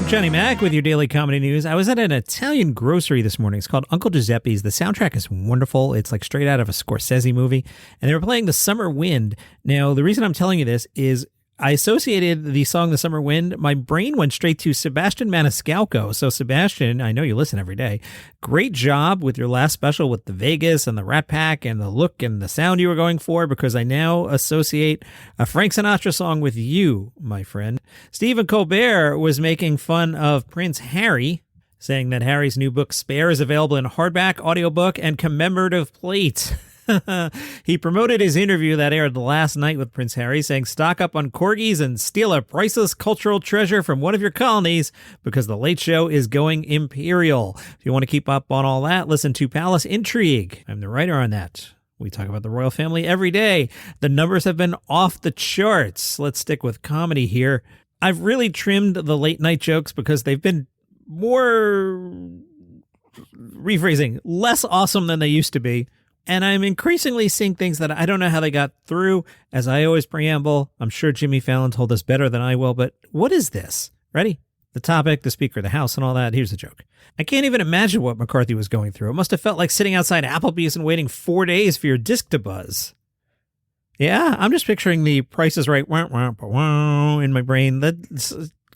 Johnny Mac with your daily comedy news. I was at an Italian grocery this morning. It's called Uncle Giuseppe's. The soundtrack is wonderful. It's like straight out of a Scorsese movie. And they were playing The Summer Wind. Now, the reason I'm telling you this is I associated the song The Summer Wind. My brain went straight to Sebastian Maniscalco. So Sebastian, I know you listen every day. Great job with your last special with the Vegas and the Rat Pack and the look and the sound you were going for, because I now associate a Frank Sinatra song with you, my friend. Stephen Colbert was making fun of Prince Harry, saying that Harry's new book Spare is available in hardback, audiobook, and commemorative plate. He promoted his interview that aired last night with Prince Harry, saying stock up on corgis and steal a priceless cultural treasure from one of your colonies because The Late Show is going imperial. If you want to keep up on all that, listen to Palace Intrigue. I'm the writer on that. We talk about the royal family every day. The numbers have been off the charts. Let's stick with comedy here. I've really trimmed the late night jokes because they've been less awesome than they used to be. And I'm increasingly seeing things that I don't know how they got through. As I always preamble, I'm sure Jimmy Fallon told us better than I will, but what is this? Ready? The topic, the Speaker of the House, and all that. Here's the joke. I can't even imagine what McCarthy was going through. It must have felt like sitting outside Applebee's and waiting 4 days for your disc to buzz. Yeah, I'm just picturing the Price is Right in my brain.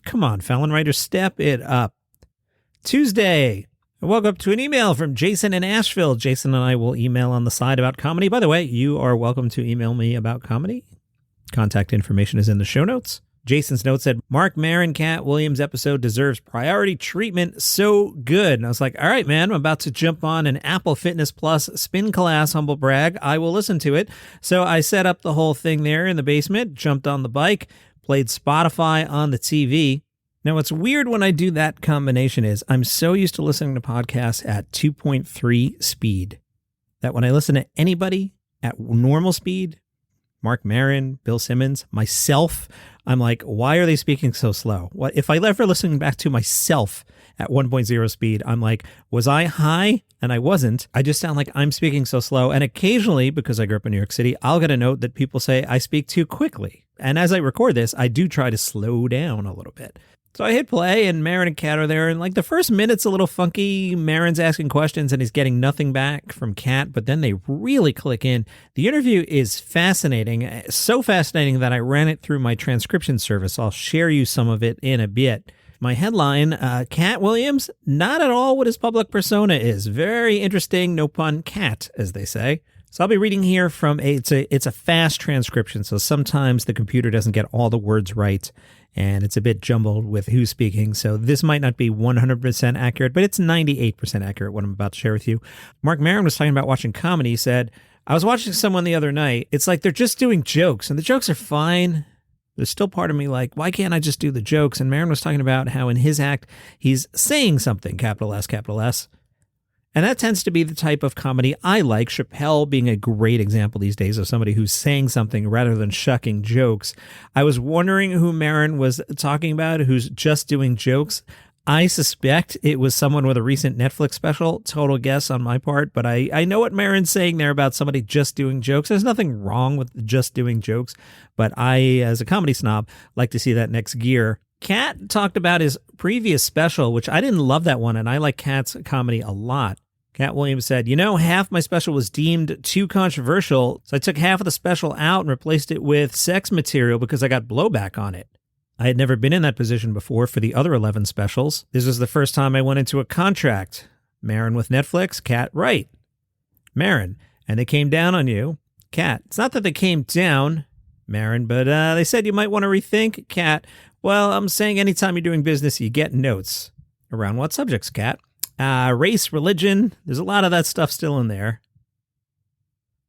Come on, Fallon writers, step it up. Tuesday. I woke up to an email from Jason in Asheville. Jason and I will email on the side about comedy. By the way, you are welcome to email me about comedy. Contact information is in the show notes. Jason's note said, Marc Maron, Katt Williams episode deserves priority treatment. So good. And I was like, all right, man, I'm about to jump on an Apple Fitness Plus spin class, humble brag. I will listen to it. So I set up the whole thing there in the basement, jumped on the bike, played Spotify on the TV. Now, what's weird when I do that combination is I'm so used to listening to podcasts at 2.3 speed that when I listen to anybody at normal speed, Marc Maron, Bill Simmons, myself, I'm like, why are they speaking so slow? What if I ever listen back to myself at 1.0 speed, I'm like, was I high? And I wasn't. I just sound like I'm speaking so slow. And occasionally, because I grew up in New York City, I'll get a note that people say I speak too quickly. And as I record this, I do try to slow down a little bit. So I hit play, and Maron and Katt are there, and like the first minute's a little funky. Maron's asking questions, and he's getting nothing back from Katt, but then they really click in. The interview is fascinating, so fascinating that I ran it through my transcription service. I'll share you some of it in a bit. My headline, Katt Williams, not at all what his public persona is. Very interesting, no pun, Katt, as they say. So I'll be reading here from it's a fast transcription, so sometimes the computer doesn't get all the words right, and it's a bit jumbled with who's speaking, so this might not be 100% accurate, but it's 98% accurate, what I'm about to share with you. Marc Maron was talking about watching comedy. He said, I was watching someone the other night. It's like they're just doing jokes, and the jokes are fine. There's still part of me like, why can't I just do the jokes? And Maron was talking about how in his act, he's saying something, capital S, capital S. And that tends to be the type of comedy I like, Chappelle being a great example these days of somebody who's saying something rather than shucking jokes. I was wondering who Maron was talking about, who's just doing jokes. I suspect it was someone with a recent Netflix special. Total guess on my part, but I know what Maron's saying there about somebody just doing jokes. There's nothing wrong with just doing jokes, but I, as a comedy snob, like to see that next gear. Katt talked about his previous special, which I didn't love that one, and I like Katt's comedy a lot. Katt Williams said, half my special was deemed too controversial, so I took half of the special out and replaced it with sex material because I got blowback on it. I had never been in that position before for the other 11 specials. This was the first time I went into a contract. Maron with Netflix, Katt, right. Maron, and they came down on you. Katt, it's not that they came down, Maron, but they said you might want to rethink. Katt, well, I'm saying anytime you're doing business, you get notes. Around what subjects, Katt? Race, religion, there's a lot of that stuff still in there.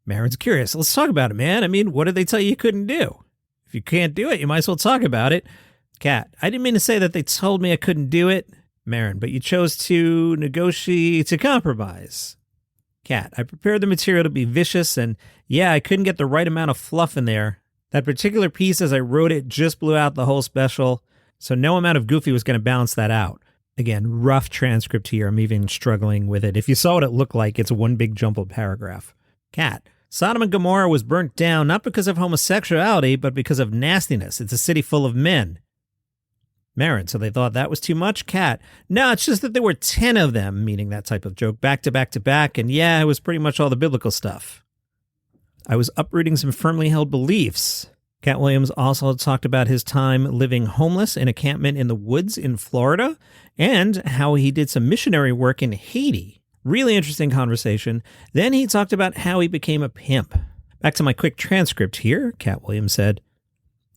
Maron's curious. Let's talk about it, man. I mean, what did they tell you couldn't do? If you can't do it, you might as well talk about it. Katt, I didn't mean to say that they told me I couldn't do it. Maron, but you chose to negotiate, to compromise. Katt, I prepared the material to be vicious, and yeah, I couldn't get the right amount of fluff in there. That particular piece, as I wrote it, just blew out the whole special, so no amount of goofy was going to balance that out. Again, rough transcript here. I'm even struggling with it. If you saw what it looked like, it's one big jumbled paragraph. Katt, Sodom and Gomorrah was burnt down not because of homosexuality, but because of nastiness. It's a city full of men. Maron, so they thought that was too much? Katt, no, it's just that there were 10 of them, meaning that type of joke, back to back to back, and yeah, it was pretty much all the biblical stuff. I was uprooting some firmly held beliefs. Katt Williams also talked about his time living homeless in a campment in the woods in Florida, and how he did some missionary work in Haiti. Really interesting conversation. Then he talked about how he became a pimp. Back to my quick transcript here, Katt Williams said,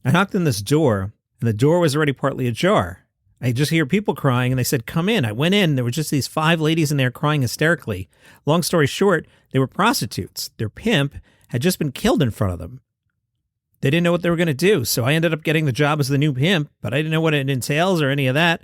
I knocked on this door, and the door was already partly ajar. I just hear people crying, and they said, come in. I went in. There were just these 5 ladies in there crying hysterically. Long story short, they were prostitutes. Their pimp had just been killed in front of them. They didn't know what they were going to do, so I ended up getting the job as the new pimp, but I didn't know what it entails or any of that.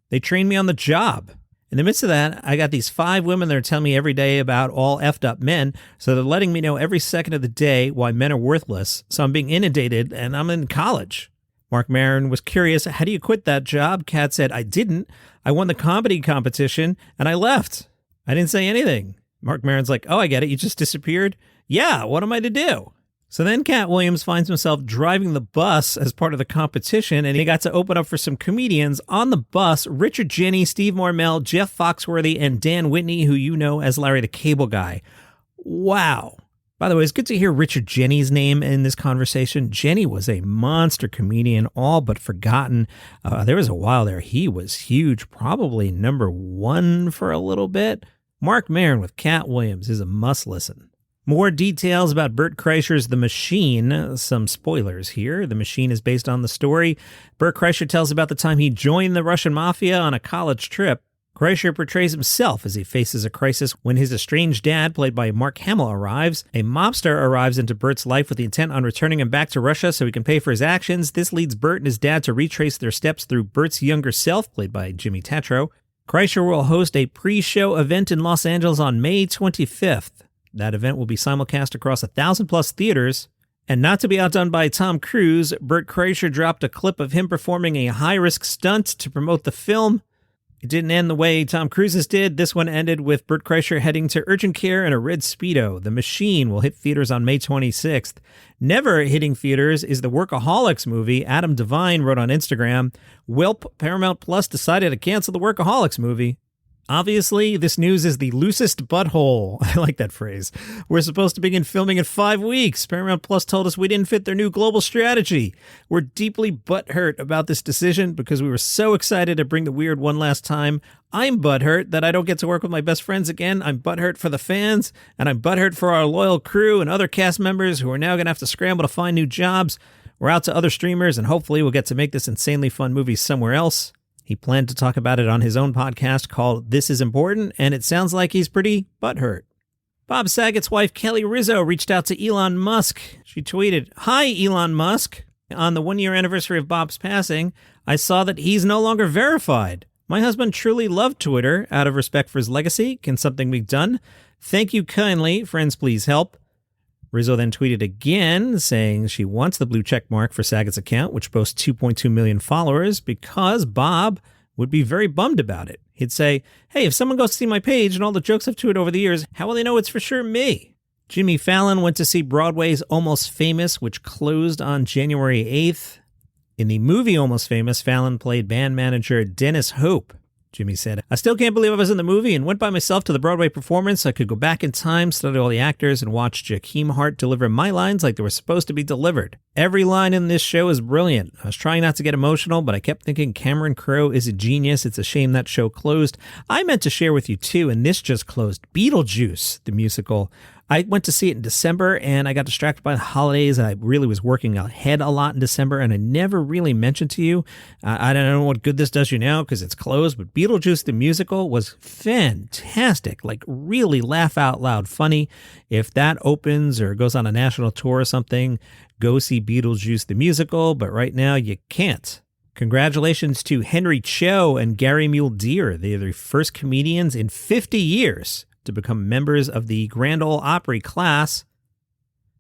They trained me on the job. In the midst of that, I got these 5 women that are telling me every day about all effed up men, so they're letting me know every second of the day why men are worthless, so I'm being inundated, and I'm in college. Marc Maron was curious, how do you quit that job? Katt said, I didn't. I won the comedy competition, and I left. I didn't say anything. Marc Maron's like, oh, I get it. You just disappeared? Yeah, what am I to do? So then Katt Williams finds himself driving the bus as part of the competition, and he got to open up for some comedians on the bus, Richard Jeni, Steve Marmel, Jeff Foxworthy, and Dan Whitney, who you know as Larry the Cable Guy. Wow. By the way, it's good to hear Richard Jeni's name in this conversation. Jeni was a monster comedian, all but forgotten. There was a while there he was huge, probably number 1 for a little bit. Marc Maron with Katt Williams is a must listen. More details about Bert Kreischer's The Machine. Some spoilers here. The Machine is based on the story. Bert Kreischer tells about the time he joined the Russian mafia on a college trip. Kreischer portrays himself as he faces a crisis when his estranged dad, played by Mark Hamill, arrives. A mobster arrives into Bert's life with the intent on returning him back to Russia so he can pay for his actions. This leads Bert and his dad to retrace their steps through Bert's younger self, played by Jimmy Tatro. Kreischer will host a pre-show event in Los Angeles on May 25th. That event will be simulcast across 1,000+ theaters. And not to be outdone by Tom Cruise, Bert Kreischer dropped a clip of him performing a high-risk stunt to promote the film. It didn't end the way Tom Cruise's did. This one ended with Bert Kreischer heading to urgent care in a red Speedo. The Machine will hit theaters on May 26th. Never hitting theaters is the Workaholics movie. Adam Devine wrote on Instagram, Welp, Paramount Plus decided to cancel the Workaholics movie. Obviously, this news is the loosest butthole. I like that phrase. We're supposed to begin filming in 5 weeks. Paramount Plus told us we didn't fit their new global strategy. We're deeply butthurt about this decision because we were so excited to bring the weird one last time. I'm butthurt that I don't get to work with my best friends again. I'm butthurt for the fans, and I'm butthurt for our loyal crew and other cast members who are now going to have to scramble to find new jobs. We're out to other streamers, and hopefully we'll get to make this insanely fun movie somewhere else. He planned to talk about it on his own podcast called This Is Important, and it sounds like he's pretty butthurt. Bob Saget's wife, Kelly Rizzo, reached out to Elon Musk. She tweeted, Hi, Elon Musk. On the 1-year anniversary of Bob's passing, I saw that he's no longer verified. My husband truly loved Twitter. Out of respect for his legacy, can something be done? Thank you kindly. Friends, please help. Rizzo then tweeted again, saying she wants the blue check mark for Saget's account, which boasts 2.2 million followers, because Bob would be very bummed about it. He'd say, hey, if someone goes to see my page and all the jokes I've tweeted over the years, how will they know it's for sure me? Jimmy Fallon went to see Broadway's Almost Famous, which closed on January 8th. In the movie Almost Famous, Fallon played band manager Dennis Hope. Jimmy said, I still can't believe I was in the movie and went by myself to the Broadway performance. I could go back in time, study all the actors, and watch Joaquin Hart deliver my lines like they were supposed to be delivered. Every line in this show is brilliant. I was trying not to get emotional, but I kept thinking Cameron Crowe is a genius. It's a shame that show closed. I meant to share with you, too, and this just closed, Beetlejuice, the musical. I went to see it in December, and I got distracted by the holidays, and I really was working ahead a lot in December, and I never really mentioned to you. I don't know what good this does you now because it's closed, but Beetlejuice the musical was fantastic, like really laugh out loud funny. If that opens or goes on a national tour or something, go see Beetlejuice the musical, but right now you can't. Congratulations to Henry Cho and Gary Mule Deer. They are the first comedians in 50 years to become members of the Grand Ole Opry class.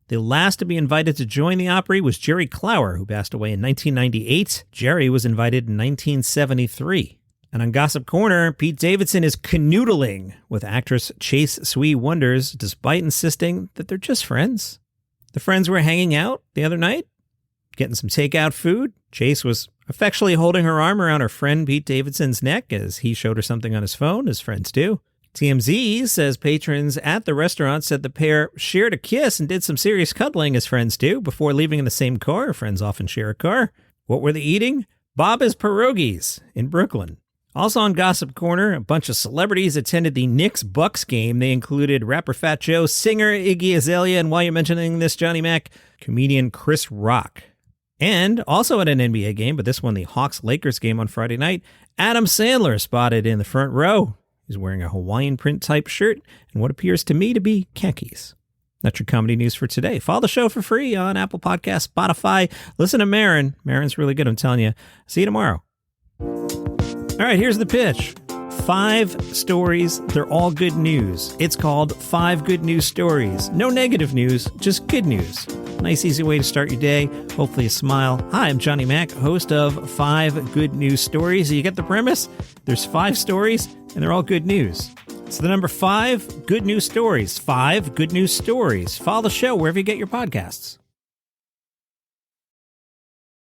The last to be invited to join the Opry was Jerry Clower, who passed away in 1998. Jerry was invited in 1973. And on Gossip Corner, Pete Davidson is canoodling with actress Chase Sui Wonders, despite insisting that they're just friends. The friends were hanging out the other night, getting some takeout food. Chase was Affectionately holding her arm around her friend Pete Davidson's neck as he showed her something on his phone, as friends do. TMZ says patrons at the restaurant said the pair shared a kiss and did some serious cuddling, as friends do, before leaving in the same car. Friends often share a car. What were they eating? Baba's Pierogies in Brooklyn. Also on Gossip Corner, a bunch of celebrities attended the Knicks-Bucks game. They included rapper Fat Joe, singer Iggy Azalea, and while you're mentioning this, Johnny Mac, comedian Chris Rock. And also at an NBA game, but this one the Hawks-Lakers game on Friday night, Adam Sandler spotted in the front row. He's wearing a Hawaiian print type shirt and what appears to me to be khakis. That's your comedy news for today. Follow the show for free on Apple Podcasts, Spotify. Listen to Maron. Maron's really good, I'm telling you. See you tomorrow. All right, here's the pitch. 5 stories. They're all good news. It's called 5 Good News Stories. No negative news, just good news. Nice, easy way to start your day. Hopefully a smile. Hi, I'm Johnny Mac, host of 5 Good News Stories. You get the premise? There's 5 stories, and they're all good news. It's the number 5 Good News Stories. 5 Good News Stories. Follow the show wherever you get your podcasts.